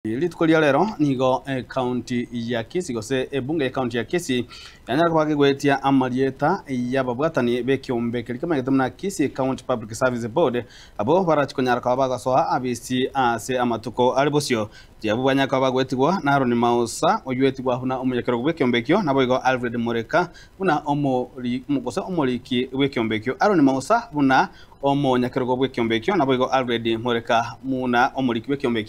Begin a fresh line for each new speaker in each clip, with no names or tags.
Litkolia lero nigo county ya Kisii gose bunge ya county ya Kisii yanyara kwage gwetia amalieta y'ababwatani bekiombe kama gitumna Kisii County Public Service Board abo barachikonyara kwa bagasoha abisi ase amatuko alibosio diabu banyaka bagwetigwa na Aaron Mausa oywetigwa huna umunyakero gwekiombe nabo igo Alfred Mureka buna omori mugose omoriki wekiombe Aaron Mausa buna omonyakero gwekiombe nabo igo Alfred Mureka muna omoriki wekiombe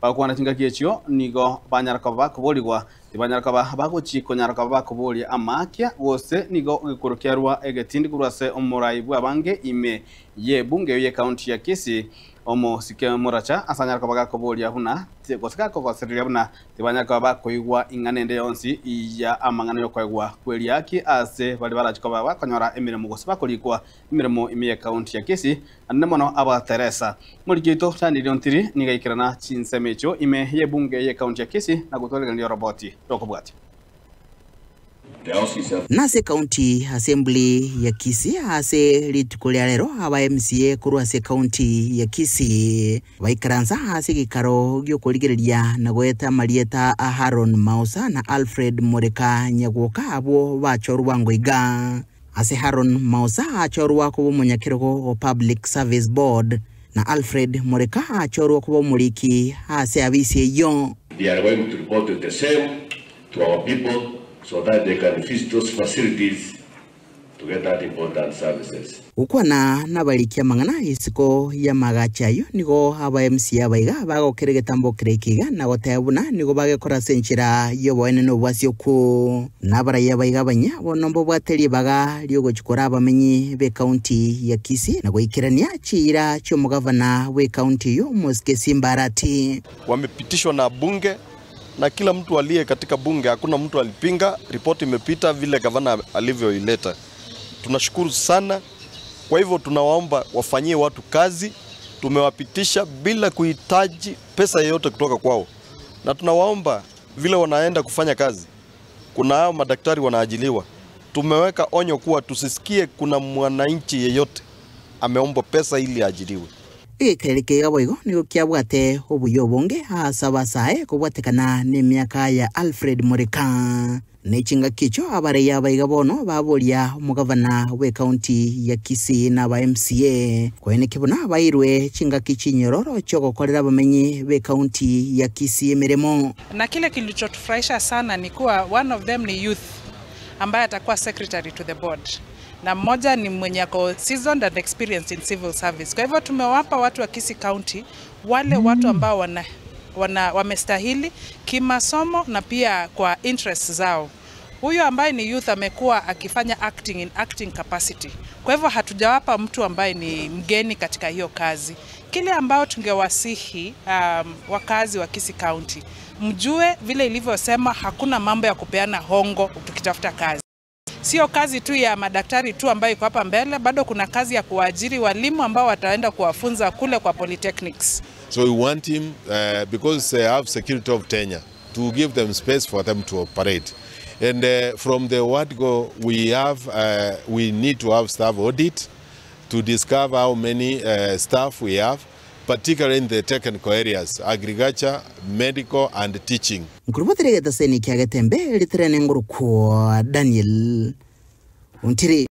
bakwana tinga kiechio nigo banyaraka bakuboligwa ibanyaraka baguchiko nyaraka bakubolia amakia wose nigo gikurukiarwa egetindi kurase omuraibu abange ime ye bunge ye county ya Kisii omo sike muracha asanyaraka bagakubolia huna gosika kokosiriria buna tibanyaraka bakoigwa inganende yonsi ya amangano yokwegwa kweli yaki ase bali barachiko bakonyora emiremo gose bakolikwa emiremo ime county ya Kisii annemono aba Teresa murigito tani lyontiri nigaikirana chinsemecho ime ye bunge ye county ya Kisii na gutolera ndio roboti rokobwati
nase county assembly ya Kisii ase litikulia lero aba MCA kurwase county ya Kisii baikaranza ase gikaro gyokuligereria na gweta marieta Aaron Mausa na Alfred Mureka nyagoka abo bachorwa ngoiga ase Aaron Mausa achorwa ko munyakirego Public Service Board na Alfred Mureka achorwa ko muliki ase abisi yo.
They are going to report the same to our people so that they can visit those facilities to get that important services.
Ukwana nabalikia mangana isiko ya magachayo nigo aba MCA baiga bagokerege tambo kirekiga na gotebuna nigo bagekora senchira yo boene no bwasyo ku nabara ya baiga banya bonombo bwateli baga lyogo chikora abamenyi be county ya Kisii na goikirania chira cyo mugavana we county yo Moske Simbarati
wamepitishwa na bunge na kila mtu aliye katika bunge, hakuna mtu alipinga. Ripoti imepita vile gavana alivyoileta. Tunashukuru sana. Kwa hivyo tunawaomba wafanyie watu kazi. Tumewapitisha bila kuhitaji pesa yoyote kutoka kwao. Na tunawaomba vile wanaenda kufanya kazi, kuna hao madaktari wanaajiliwa. Tumeweka onyo kuwa tusisikie kuna mwananchi yeyote ameomba pesa ili ajiliwe.
Ikereke gaboigo nigo kiabwate obuyobonge hasaba sae kubwatekana ne myaka ya Alfred Mureka nechinga kicho abare yabaiga bono babolia mugavana we county ya Kisii na ba MCA kwene kibona bairwe chinga kichinyororo cyo gukorera bamenyi be county ya Kisii miremo.
Na kile kilichotufurahisha sana ni kuwa one of them ni youth ambaye atakuwa secretary to the board na mmoja ni mwenye ako seasoned and experienced in civil service. Kwa hivyo tumewapa watu wa Kisii County wale watu ambao wamestahili kimasomo na pia kwa interests zao. Huyo ambaye ni youth amekuwa akifanya acting in acting capacity. Kwa hivyo hatujawapa mtu ambaye ni mgeni katika hiyo kazi. Kile ambao tungewasihi wakazi wa Kisii County, mjue vile ilivyosema hakuna mambo ya kupeana hongo tukitafuta kazi. Sio kazi tu ya madaktari tu ambayo iko hapa mbele, bado kuna kazi ya kuajiri walimu ambao wataenda kuwafunza kule kwa polytechnics.
So we want him because they have security of tenure to give them space for them to operate. And from the word go, we need to have staff audit to discover how many staff we have, particularly in the technical areas, agriculture, medical and teaching.
Nkurubotere gata seni kya gatembe litrene nguruko Daniel Untiri.